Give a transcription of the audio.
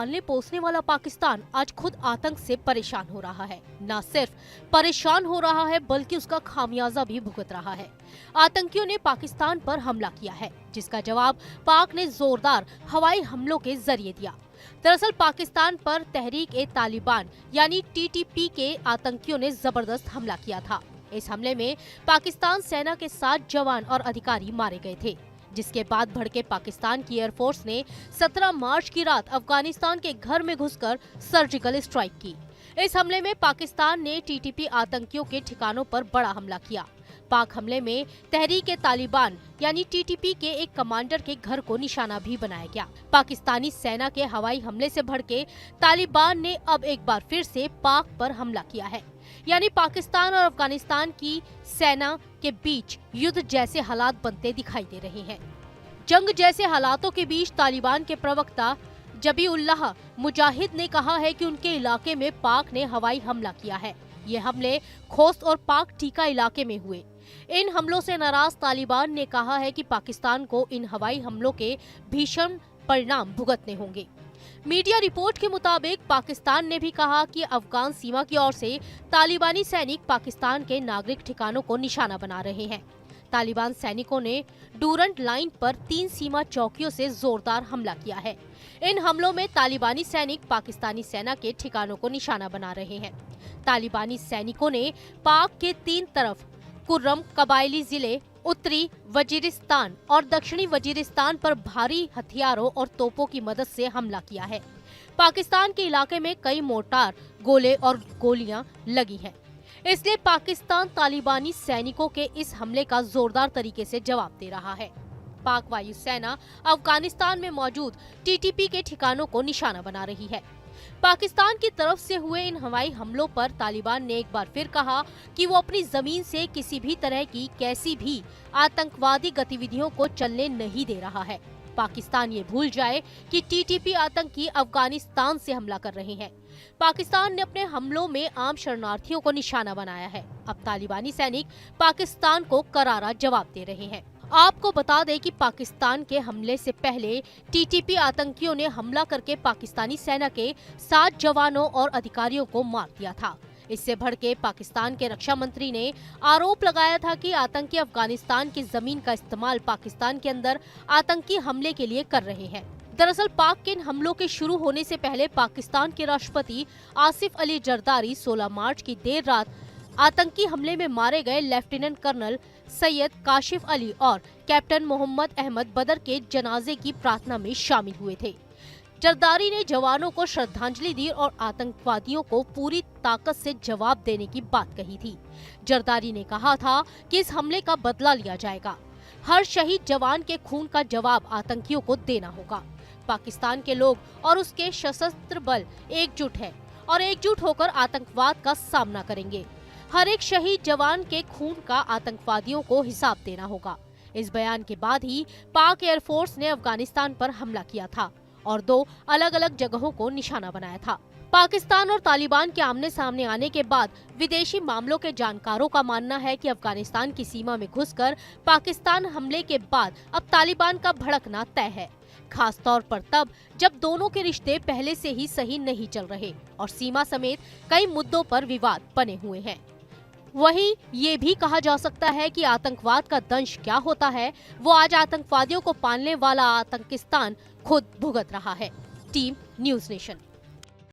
पालने पोसने वाला पाकिस्तान आज खुद आतंक से परेशान हो रहा है। न सिर्फ परेशान हो रहा है बल्कि उसका खामियाजा भी भुगत रहा है। आतंकियों ने पाकिस्तान पर हमला किया है, जिसका जवाब पाक ने जोरदार हवाई हमलों के जरिए दिया। दरअसल पाकिस्तान पर तहरीक-ए-तालिबान यानी टीटीपी के आतंकियों ने जबरदस्त हमला किया था। इस हमले में पाकिस्तान सेना के 7 जवान और अधिकारी मारे गए थे, जिसके बाद भड़के पाकिस्तान की एयरफोर्स ने 17 मार्च की रात अफगानिस्तान के घर में घुसकर सर्जिकल स्ट्राइक की। इस हमले में पाकिस्तान ने टीटीपी आतंकियों के ठिकानों पर बड़ा हमला किया। पाक हमले में तहरीक-ए-तालिबान यानी टीटीपी के एक कमांडर के घर को निशाना भी बनाया गया। पाकिस्तानी सेना के हवाई हमले से भड़के तालिबान ने अब एक बार फिर से पाक पर हमला किया है। यानी पाकिस्तान और अफगानिस्तान की सेना के बीच युद्ध जैसे हालात बनते दिखाई दे रहे हैं। जंग जैसे हालातों के बीच तालिबान के प्रवक्ता जबीउल्लाह मुजाहिद ने कहा है कि उनके इलाके में पाक ने हवाई हमला किया है। ये हमले खोस्त और पाक टीका इलाके में हुए। इन हमलों से नाराज तालिबान ने कहा है कि पाकिस्तान को इन हवाई हमलों के भीषण परिणाम भुगतने होंगे। मीडिया रिपोर्ट के मुताबिक पाकिस्तान ने भी कहा कि अफगान सीमा की ओर से तालिबानी सैनिक पाकिस्तान के नागरिक ठिकानों को निशाना बना रहे हैं। तालिबान सैनिकों ने डूरंट लाइन पर 3 सीमा चौकियों से जोरदार हमला किया है। इन हमलों में तालिबानी सैनिक पाकिस्तानी सेना के ठिकानों को निशाना बना रहे हैं। तालिबानी सैनिकों ने पाक के 3 तरफ कुर्रम कबायली जिले, उत्तरी वजीरिस्तान और दक्षिणी वजीरिस्तान पर भारी हथियारों और तोपों की मदद से हमला किया है। पाकिस्तान के इलाके में कई मोर्टार, गोले और गोलियां लगी हैं। इसलिए पाकिस्तान तालिबानी सैनिकों के इस हमले का जोरदार तरीके से जवाब दे रहा है। पाक वायुसेना अफगानिस्तान में मौजूद टीटीपी के ठिकानों को निशाना बना रही है। पाकिस्तान की तरफ से हुए इन हवाई हमलों पर तालिबान ने एक बार फिर कहा कि वो अपनी जमीन से किसी भी तरह की कैसी भी आतंकवादी गतिविधियों को चलने नहीं दे रहा है। पाकिस्तान ये भूल जाए कि टीटीपी आतंकी अफगानिस्तान से हमला कर रहे हैं। पाकिस्तान ने अपने हमलों में आम शरणार्थियों को निशाना बनाया है। अब तालिबानी सैनिक पाकिस्तान को करारा जवाब दे रहे हैं। आपको बता दें कि पाकिस्तान के हमले से पहले टीटीपी आतंकियों ने हमला करके पाकिस्तानी सेना के 7 जवानों और अधिकारियों को मार दिया था। इससे भड़के पाकिस्तान के रक्षा मंत्री ने आरोप लगाया था कि आतंकी अफगानिस्तान की जमीन का इस्तेमाल पाकिस्तान के अंदर आतंकी हमले के लिए कर रहे हैं। दरअसल पाक के इन हमलों के शुरू होने से पहले पाकिस्तान के राष्ट्रपति आसिफ अली जरदारी 16 मार्च की देर रात आतंकी हमले में मारे गए लेफ्टिनेंट कर्नल सैयद काशिफ अली और कैप्टन मोहम्मद अहमद बदर के जनाजे की प्रार्थना में शामिल हुए थे। जरदारी ने जवानों को श्रद्धांजलि दी और आतंकवादियों को पूरी ताकत से जवाब देने की बात कही थी। जरदारी ने कहा था कि इस हमले का बदला लिया जाएगा। हर शहीद जवान के खून का जवाब आतंकियों को देना होगा। पाकिस्तान के लोग और उसके सशस्त्र बल एकजुट है और एकजुट होकर आतंकवाद का सामना करेंगे। हर एक शहीद जवान के खून का आतंकवादियों को हिसाब देना होगा। इस बयान के बाद ही पाक एयरफोर्स ने अफगानिस्तान पर हमला किया था और 2 अलग अलग जगहों को निशाना बनाया था। पाकिस्तान और तालिबान के आमने सामने आने के बाद विदेशी मामलों के जानकारों का मानना है कि अफगानिस्तान की सीमा में घुसकर पाकिस्तान हमले के बाद अब तालिबान का भड़कना तय है, खास तौर पर तब जब दोनों के रिश्ते पहले से ही सही नहीं चल रहे और सीमा समेत कई मुद्दों पर विवाद बने हुए हैं। वहीं ये भी कहा जा सकता है कि आतंकवाद का दंश क्या होता है वो आज आतंकवादियों को पालने वाला आतंकिस्तान खुद भुगत रहा है। Team news nation.